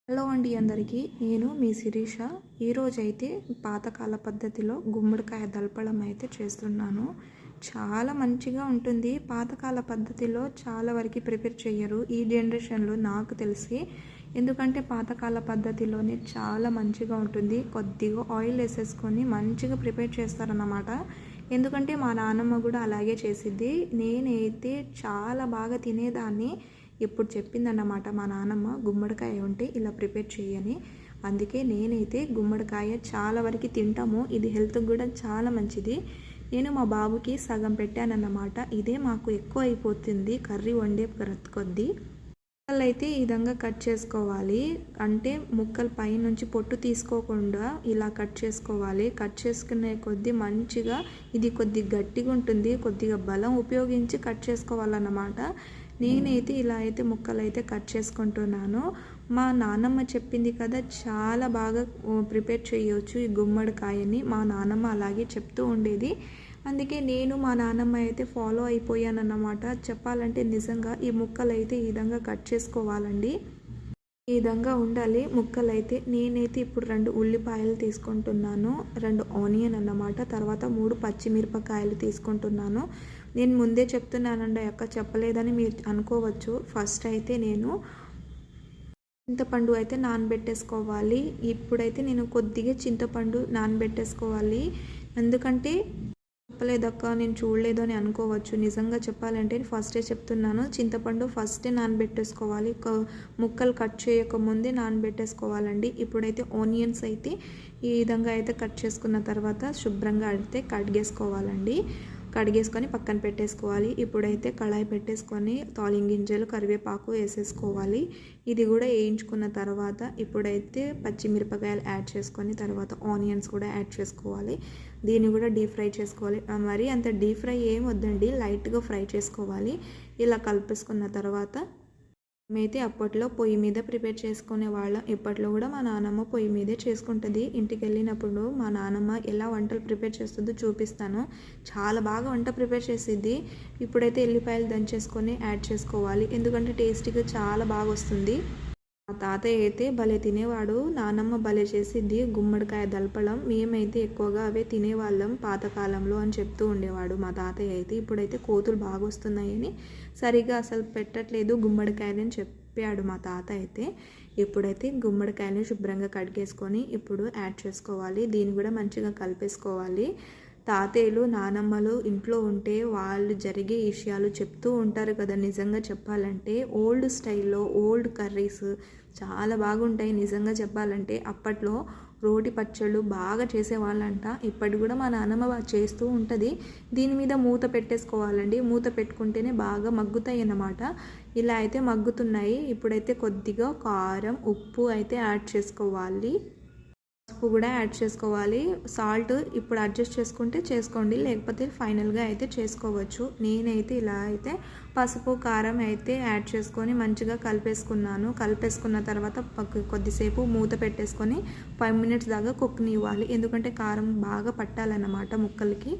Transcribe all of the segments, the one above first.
Hello అండి అందరికీ. నేను మీ శిరీష. ఈరోజైతే పాతకాల పద్ధతిలో గుమ్మడికాయ దల్పడం అయితే చేస్తున్నాను. చాలా మంచిగా ఉంటుంది. పాతకాల పద్ధతిలో చాలా వరకు ప్రిపేర్ చేయరు ఈ జనరేషన్లో నాకు తెలిసి. ఎందుకంటే పాతకాల పద్ధతిలోనే చాలా మంచిగా ఉంటుంది. కొద్దిగా ఆయిల్ వేసేసుకొని మంచిగా ప్రిపేర్ చేస్తారన్నమాట. ఎందుకంటే మా నాన్నమ్మ కూడా అలాగే చేసిద్ది. నేనైతే చాలా బాగా తినేదాన్ని. ఇప్పుడు చెప్పిందన్నమాట మా నాన్నమ్మ, గుమ్మడికాయ ఉంటే ఇలా ప్రిపేర్ చేయని. అందుకే నేనైతే గుమ్మడికాయ చాలా వరకు తింటాము. ఇది హెల్త్కి కూడా చాలా మంచిది. నేను మా బాబుకి సగం పెట్టానన్నమాట. ఇదే మాకు ఎక్కువ అయిపోతుంది కర్రీ వండే కొద్దీ. ముక్కలు అయితే ఈ విధంగా కట్ చేసుకోవాలి. అంటే ముక్కలు పైనుంచి పొట్టు తీసుకోకుండా ఇలా కట్ చేసుకోవాలి. కట్ చేసుకునే కొద్దీ మంచిగా ఇది కొద్దిగా గట్టిగా ఉంటుంది. కొద్దిగా బలం ఉపయోగించి కట్ చేసుకోవాలన్నమాట. నేనైతే ఇలా అయితే ముక్కలు అయితే కట్ చేసుకుంటున్నాను. మా నాన్నమ్మ చెప్పింది కదా, చాలా బాగా ప్రిపేర్ చేయవచ్చు ఈ గుమ్మడికాయని. మా నాన్నమ్మ అలాగే చెప్తూ ఉండేది. అందుకే నేను మా నాన్నమ్మ అయితే ఫాలో అయిపోయానన్నమాట. చెప్పాలంటే నిజంగా ఈ ముక్కలు అయితే ఈ విధంగా కట్ చేసుకోవాలండి. ఈ విధంగా ఉండాలి ముక్కలు అయితే. నేనైతే ఇప్పుడు 2 ఉల్లిపాయలు తీసుకుంటున్నాను, 2 ఆనియన్ అన్నమాట, తర్వాత 3 పచ్చిమిరపకాయలు తీసుకుంటున్నాను. నేను ముందే చెప్తున్నానండి, అక్క చెప్పలేదని మీరు అనుకోవచ్చు. ఫస్ట్ అయితే నేను చింతపండు అయితే నానబెట్టేసుకోవాలి. ఇప్పుడైతే నేను కొద్దిగా చింతపండు నానబెట్టేసుకోవాలి. ఎందుకంటే చెప్పలేదక్క, నేను చూడలేదు అని అనుకోవచ్చు. నిజంగా చెప్పాలంటే ఫస్టే చెప్తున్నాను, చింతపండు ఫస్టే నానబెట్టేసుకోవాలి. ముక్కలు కట్ చేయకముందే నానబెట్టేసుకోవాలండి. ఇప్పుడైతే ఆనియన్స్ అయితే ఈ విధంగా అయితే కట్ చేసుకున్న తర్వాత శుభ్రంగా అయితే కడిగేసుకోవాలండి. కడిగేసుకొని పక్కన పెట్టేసుకోవాలి. ఇప్పుడైతే కళాయి పెట్టేసుకొని తాలింపు గింజలు, కరివేపాకు వేసేసుకోవాలి. ఇది కూడా వేయించుకున్న తర్వాత ఇప్పుడైతే పచ్చిమిరపకాయలు యాడ్ చేసుకొని తర్వాత ఆనియన్స్ కూడా యాడ్ చేసుకోవాలి. దీన్ని కూడా డీప్ ఫ్రై చేసుకోవాలి. మరి అంత డీప్ ఫ్రై ఏం వద్దండి, లైట్గా ఫ్రై చేసుకోవాలి. ఇలా కలిపేసుకున్న తర్వాత మేమైతే అప్పట్లో పొయ్యి మీద ప్రిపేర్ చేసుకునే వాళ్ళం. ఇప్పట్లో కూడా మా నాన్నమ్మ పొయ్యి మీదే చేసుకుంటుంది. ఇంటికి వెళ్ళినప్పుడు మా నాన్నమ్మ ఎలా వంటలు ప్రిపేర్ చేస్తుందో చూపిస్తాను. చాలా బాగా వంట ప్రిపేర్ చేసిద్ది. ఇప్పుడైతే ఎల్లిపాయలు దంచేసుకొని యాడ్ చేసుకోవాలి. ఎందుకంటే టేస్టీగా చాలా బాగా వస్తుంది. మా తాతయ్య అయితే భలే తినేవాడు. నానమ్మ భలే చేసిద్ది గుమ్మడికాయ దల్పడం. మేమైతే ఎక్కువగా అవే తినేవాళ్ళం పాతకాలంలో అని చెప్తూ ఉండేవాడు మా తాతయ్య అయితే. ఇప్పుడైతే కోతులు బాగా వస్తున్నాయని సరిగా అసలు పెట్టట్లేదు గుమ్మడికాయలని చెప్పాడు మా తాత అయితే. ఇప్పుడైతే గుమ్మడికాయని శుభ్రంగా కడిగేసుకొని ఇప్పుడు యాడ్ చేసుకోవాలి. దీన్ని కూడా మంచిగా కలిపేసుకోవాలి. తాతయ్యలు, నానమ్మలు ఇంట్లో ఉంటే వాళ్ళు జరిగే విషయాలు చెప్తూ ఉంటారు కదా. నిజంగా చెప్పాలంటే ఓల్డ్ స్టైల్లో ఓల్డ్ కర్రీస్ చాలా బాగుంటాయి. నిజంగా చెప్పాలంటే అప్పట్లో రోటి పచ్చళ్ళు బాగా చేసేవాళ్ళంట. ఇప్పటి కూడా మా నాన్నమ్మ చేస్తూ ఉంటుంది. దీని మీద మూత పెట్టేసుకోవాలండి. మూత పెట్టుకుంటేనే బాగా మగ్గుతాయి అన్నమాట. ఇలా అయితే మగ్గుతున్నాయి. ఇప్పుడైతే కొద్దిగా కారం, ఉప్పు అయితే యాడ్ చేసుకోవాలి. పసుపు కూడా యాడ్ చేసుకోవాలి. సాల్ట్ ఇప్పుడు అడ్జస్ట్ చేసుకుంటే చేసుకోండి, లేకపోతే ఫైనల్గా అయితే చేసుకోవచ్చు. నేనైతే ఇలా అయితే పసుపు, కారం అయితే యాడ్ చేసుకొని మంచిగా కలిపేసుకున్నాను. కలిపేసుకున్న తర్వాత కొద్దిసేపు మూత పెట్టేసుకొని 5 మినిట్స్ దాకా కుక్నివ్వాలి. ఎందుకంటే కారం బాగా పట్టాలన్నమాట ముక్కలకి.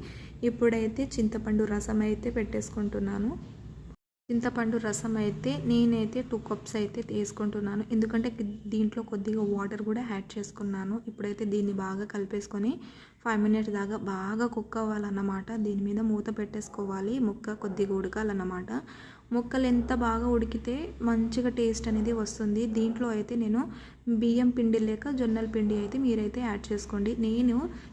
ఇప్పుడైతే చింతపండు రసం అయితే పెట్టేసుకుంటున్నాను. చింతపండు రసం అయితే నేనైతే 2 కప్స్ అయితే తీసుకుంటున్నాను. ఎందుకంటే దీంట్లో కొద్దిగా వాటర్ కూడా యాడ్ చేసుకున్నాను. ఇప్పుడైతే దీన్ని బాగా కలిపేసుకొని 5 మినిట్స్ దాకా బాగా కుక్ అవ్వాలన్నమాట. దీని మీద మూత పెట్టేసుకోవాలి. ముక్క కొద్దిగా ఉడకాలన్నమాట. ముక్కలు ఎంత బాగా ఉడికితే మంచిగా టేస్ట్ అనేది వస్తుంది. దీంట్లో అయితే నేను బియ్యం పిండి లేక జొన్నల పిండి అయితే మీరైతే యాడ్ చేసుకోండి.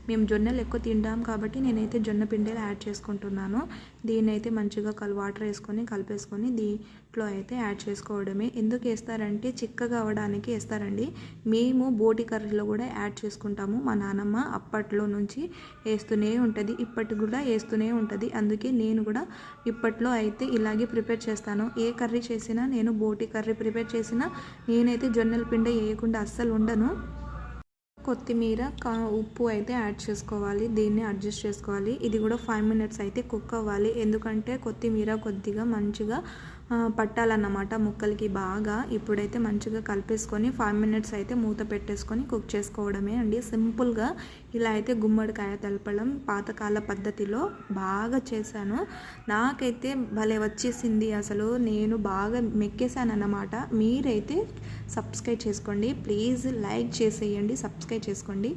మేము జొన్నలు ఎక్కువ తింటాం కాబట్టి నేనైతే జొన్న పిండిలు యాడ్ చేసుకుంటున్నాను. దీన్ని అయితే మంచిగా వాటర్ వేసుకొని కలిపేసుకొని దీంట్లో అయితే యాడ్ చేసుకోవడమే. ఎందుకు వేస్తారంటే చిక్కగా అవ్వడానికి వేస్తారండి. మేము బోటి కర్రీలో కూడా యాడ్ చేసుకుంటాము. మా నాన్నమ్మ అప్పట్లో నుంచి వేస్తూనే ఉంటుంది, ఇప్పటికి కూడా వేస్తూనే ఉంటుంది. అందుకే నేను కూడా ఇప్పట్లో అయితే ఇలాగే ప్రిపేర్ చేస్తాను. ఏ కర్రీ చేసినా, నేను బోటి కర్రీ ప్రిపేర్ చేసినా నేనైతే జొన్నల పిండి వేయకుండా అస్సలు ఉండను. కొత్తిమీర, ఉప్పు అయితే యాడ్ చేసుకోవాలి. దీన్ని అడ్జస్ట్ చేసుకోవాలి. ఇది కూడా 5 మినిట్స్ అయితే కుక్ అవ్వాలి. ఎందుకంటే కొత్తిమీర కొద్దిగా మంచిగా పట్టాలన్నమాట ముక్కలకి బాగా. ఇప్పుడైతే మంచిగా కలిపేసుకొని 5 మినిట్స్ అయితే మూత పెట్టేసుకొని కుక్ చేసుకోవడమే అండి. సింపుల్గా ఇలా అయితే గుమ్మడికాయ తలపడం పాతకాల పద్ధతిలో బాగా చేశాను. నాకైతే భలే వచ్చేసింది. అసలు నేను బాగా మెక్కేసాను అన్నమాట. మీరైతే సబ్స్క్రైబ్ చేసుకోండి ప్లీజ్, లైక్ చేసేయండి, సబ్స్క్రైబ్ చేసుకోండి.